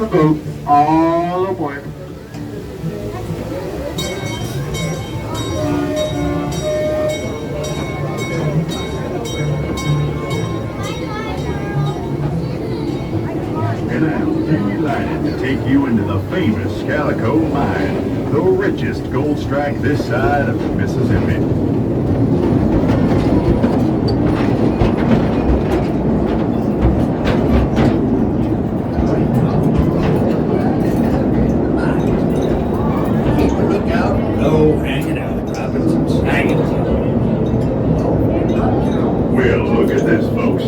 the boat. All aboard. And I'm delighted to take you into the famous Calico Mine, the richest gold strike this side of the Mississippi. Well, look at this, folks.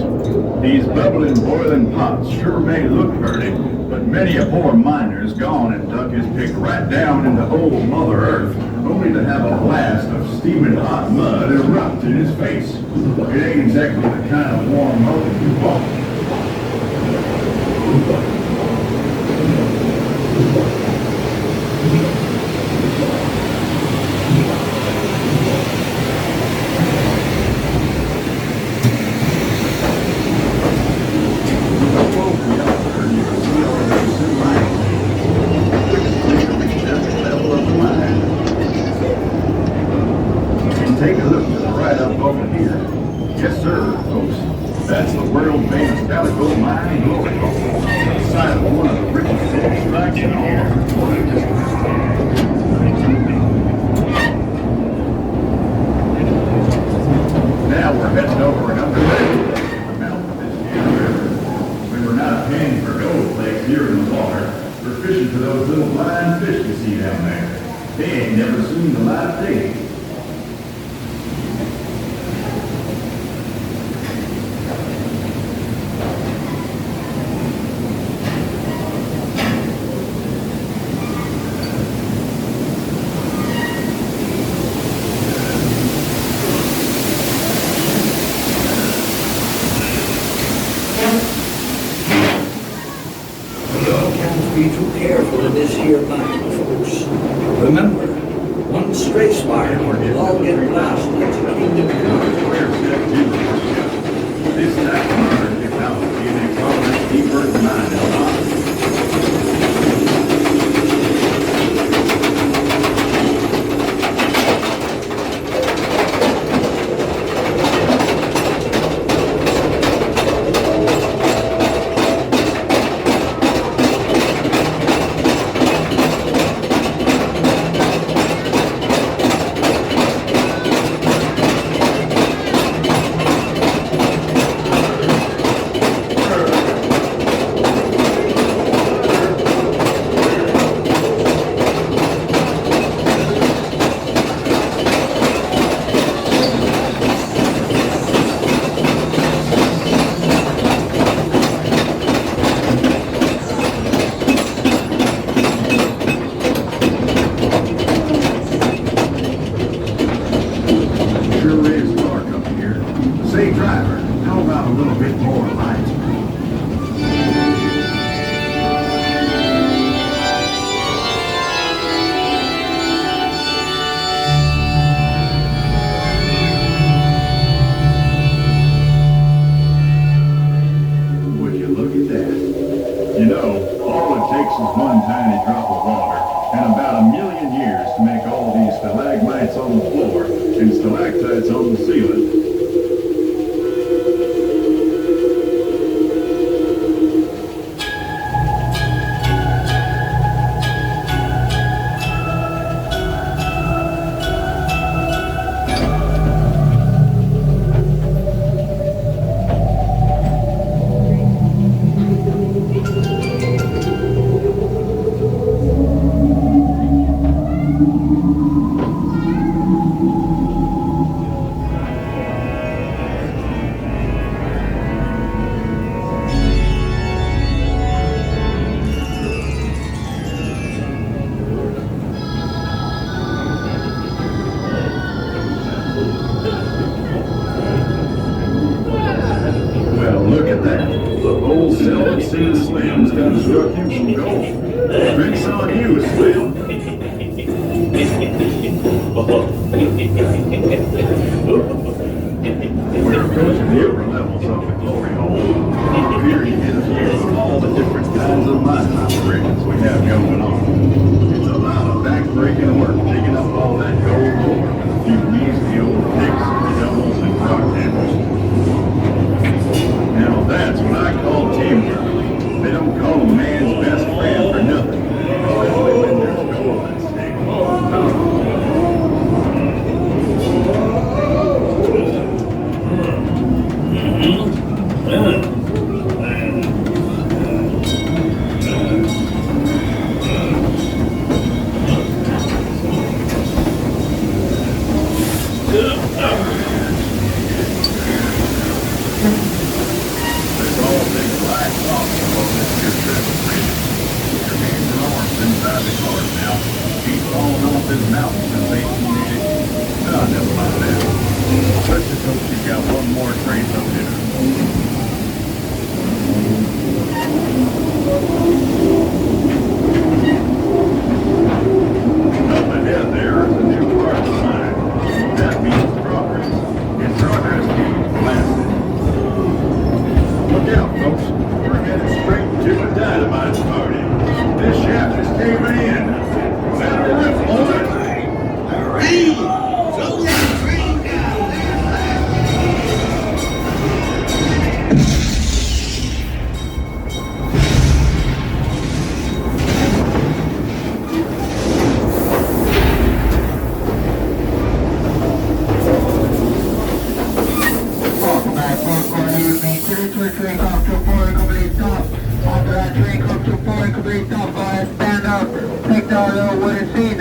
These bubbling, boiling pots sure may look pretty, but many a poor miner's gone and dug his pick right down into old Mother Earth, only to have a blast of steaming hot mud erupt in his face. It ain't exactly the kind of warm mud you want. Take a look to the right up over here. Yes, sir, folks. That's the world-famous Calico Mine Ride, the site of one of the richest gold strikes in all of the Florida district. Now we're heading over and underway the mouth of this here river. When we're not panning for gold flakes here in the water, we're fishing for those little blind fish you see down there. They ain't never seen the light of day. Be too careful in this here mine, folks. Remember, one stray spark will all get blasted into kingdom come. This type of murder technology makes all this deeper than mine, Knott. Say, driver, how about a little bit more light? Would you look at that? You know, all it takes is one tiny drop of water and about 1,000,000 years to make all these stalagmites on the floor and stalactites on the ceiling. Look at that. The old Silver Sea Slim's done struck you some gold. Drinks on you, Slim. We're approaching the upper levels of the glory hole. Here you get a view of all the different kinds of mining operations we have going on. It's a lot of back-breaking work digging up all that gold ore with a few measly old picks, shovels, and rock hammers. Now that's what I call teamwork. They don't call a man's best friend for nothing, especially when there's gold at stake. There's all these black rocks along this here travel bridge. Your hands and arms inside the cars now. Keep falling off this mountain since 1880. Oh, never mind that. Let's just hope she's got one more trace up in her. Up ahead there is a new part of the mine. That means progress. And progress means blasting. Look out, folks. We're headed straight to a dynamite party. This shaft is caving in. Better rip on it. Hooray! Slow that train down there, Welcome back, folks. Going to remain clear to a train comes to a full complete stop. After that train comes to a full complete stop, go ahead, stand up, take down a little wooden seat.